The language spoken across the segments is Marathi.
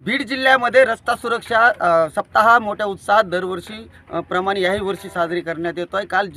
बीड जिल्ह्यामध्ये रस्ता सुरक्षा सप्ताह मोठ्या उत्साहात दरवर्षी प्रमाणे याही वर्षी साजरी करण्यात येतो आहे। काल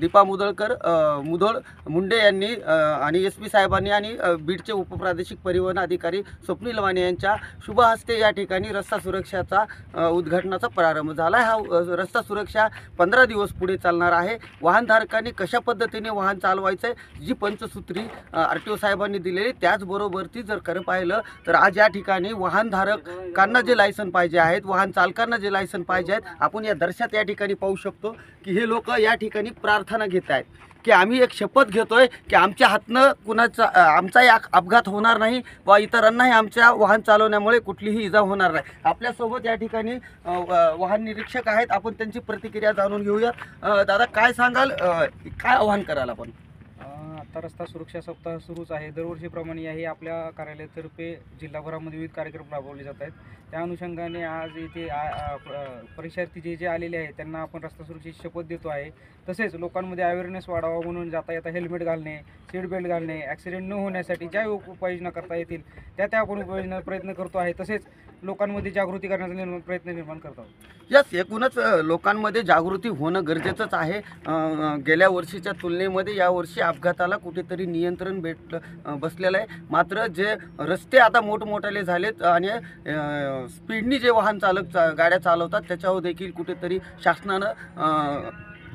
दीपा मुंडे यांनी आणि एस पी साहेबांनी आणि बीडचे उपप्रादेशिक परिवहन अधिकारी स्वप्नील माने यांच्या शुभ हस्ते या ठिकाणी रस्ता सुरक्षाचा उद्घाटनाचा प्रारंभ झाला आहे। हा रस्ता सुरक्षा 15 दिवस पुढे चालणार आहे। वाहनधारकांनी कशा पद्धतीने वाहन चालवायचं आहे जी पंचसूत्री RTO साहेबांनी दिलेली, त्याचबरोबरती जर खरं पाहिलं तर आज या ठिकाणी वाहनधारकांना जे लायसन पाहिजे आहेत, वाहन चालकांना जे लायसन पाहिजे आहेत, आपण या दर्शनात या ठिकाणी पाहू शकतो की हे लोक या ठिकाणी प्रार्थना घेत आहेत की आम्ही एक शपथ घेतोय की आमच्या हातनं कुणाचा आमचाही अपघात होणार नाही व इतरांनाही आमच्या वाहन चालवण्यामुळे कुठलीही इजा होणार नाही। आपल्यासोबत या ठिकाणी वाहन निरीक्षक आहेत, आपण त्यांची प्रतिक्रिया जाणून घेऊया। दादा, काय सांगाल, काय आवाहन कराल आपण? आता रस्ता सुरक्षा सप्ताह सुरूच आहे। दरवर्षीप्रमाणे याही आपल्या कार्यालयातर्फे जिल्हाभरामध्ये विविध कार्यक्रम राबवले जात आहेत। त्या अनुषंगाने आज इथे परीक्षार्थी जे आलेले आहेत त्यांना आपण रस्ता सुरक्षेची शपथ देतो आहे। तसेच लोकांमध्ये अवेअरनेस वाढावा म्हणून जाता येता हेल्मेट घालणे, सीट बेल्ट घालणे, ॲक्सिडेंट न होण्यासाठी ज्या उपाययोजना करता येतील त्या आपण उपाययोजना प्रयत्न करतो आहे। तसेच लोकांमध्ये जागृती करण्याचा प्रयत्न निर्माण करतो। यस, एकूणच लोकांमध्ये जागृती होणं गरजेचंच आहे। गेल्या वर्षीच्या तुलनेमध्ये यावर्षी अपघाताला कुठेतरी नियंत्रण बसलेलं आहे। मात्र जे रस्ते आता मोठमोठाले झालेत आणि स्पीडनी जे वाहन चालक गाड्या चालवतात त्याच्यावर देखील कुठेतरी शासनानं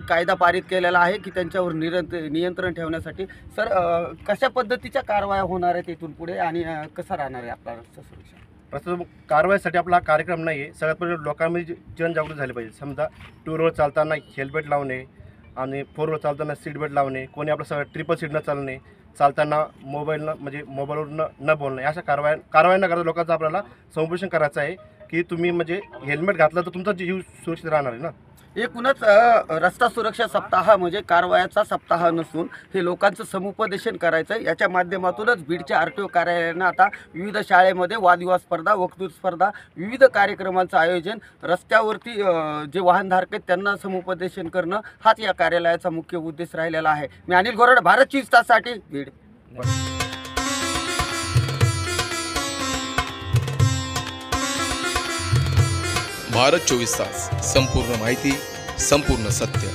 कायदा पारित केलेला आहे की त्यांच्यावर नियंत्रण ठेवण्यासाठी। सर, कशा पद्धतीच्या कारवाया होणार आहेत इथून पुढे आणि कसं राहणार आहे आपला रस्ता सुरक्षा? प्रस्तुत कारवाईसाठी आपला कार्यक्रम नाही आहे। सगळ्यात पहिले लोकांमध्ये जनजागृती झाली पाहिजे। समजा टू व्हीलर चालताना हेल्मेट लावणे आणि फोर व्हीलर चालताना सीट बेल्ट लावणे, कोणी आपलं सगळं ट्रिपल सीट न चालणे, चालताना मोबाईलवर न बोलणे, अशा कारवाया न करता लोकांचं आपल्याला समुपदेशन करायचं आहे की तुम्ही हेल्मेट घातलं तर तुमचा जीव सुरक्षित राहणार आहे ना। एकूणच रस्ता सुरक्षा सप्ताह म्हणजे कारवायाचा सप्ताह नसून हे लोकांचं समुपदेशन करायचं आहे। याच्या माध्यमातूनच बीडच्या RTO कार्यालयानं आता विविध शाळेमध्ये वादविवाद स्पर्धा, वक्तृत्व स्पर्धा, विविध कार्यक्रमांचं आयोजन, रस्त्यावरती जे वाहनधारक आहेत त्यांना समुपदेशन करणं हाच या कार्यालयाचा मुख्य उद्देश राहिलेला आहे। मी अनिल गोरड, भारत 24 ताससाठी बीड। भारत 24 तास, संपूर्ण माहिती, संपूर्ण सत्य।